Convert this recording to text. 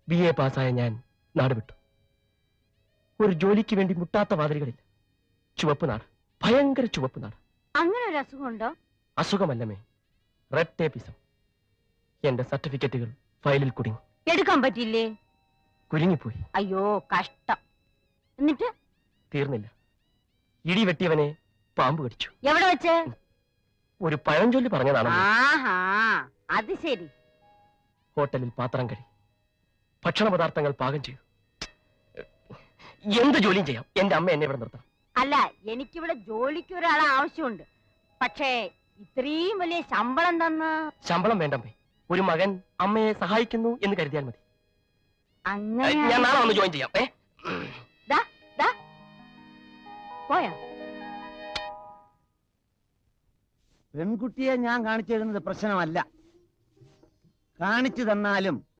BA പാസ്സായ ഞാൻ നാട് വിട്ടു. ഒരു ജോലിക്ക് വേണ്ടി മുട്ടാത്ത വാതിലുകളില്ല. ചുവപ്പ് നാട്, ഭയങ്കര ചുവപ്പ് നാട്. അങ്ങനെ ഒരു അസുഖമുണ്ടോ? അസുഖമല്ലമേ, റെഡ് ടേപ്പിസം. എന്റെ സർട്ടിഫിക്കറ്റുകൾ ഫയലിൽ കുടുങ്ങി. എടുക്കാൻ പറ്റില്ലേ? കുരുങ്ങിപ്പോയി. അയ്യോ കഷ്ടം. എന്നിട്ട് തീർന്നില്ല. ഇടി വെട്ടിയവനെ പാമ്പ് കടിച്ചു. എവിടെ വെച്ച്? ഒരു പഴഞ്ചൊല്ലി പറഞ്ഞതാണ്. ആഹാ, അത് ശരി. ഹോട്ടലിൽ പാത്രം കടി, ഭക്ഷണ പദാർത്ഥങ്ങൾ പാകം ചെയ്തു. എന്ത് ജോലിയും ചെയ്യാം. എന്റെ അമ്മ എന്നെ ഇവിടെ നിർത്തണം. അല്ല, എനിക്കിവിടെ ജോലിക്ക് ഒരാളെ ആവശ്യമുണ്ട്. പക്ഷേ ഇത്രയും വലിയ ശമ്പളം തന്ന. ശമ്പളം വേണ്ടമ്മേ, ഒരു മകൻ അമ്മയെ സഹായിക്കുന്നു എന്ന് കരുതിയാൽ മതി. അങ്ങനെ ഞാൻ നാളെ വന്ന് ജോയിൻ ചെയ്യാം. പോയോ? പെൺകുട്ടിയെ ഞാൻ കാണിച്ചു തരുന്നത് പ്രശ്നമല്ല. കാണിച്ചു തന്നാലും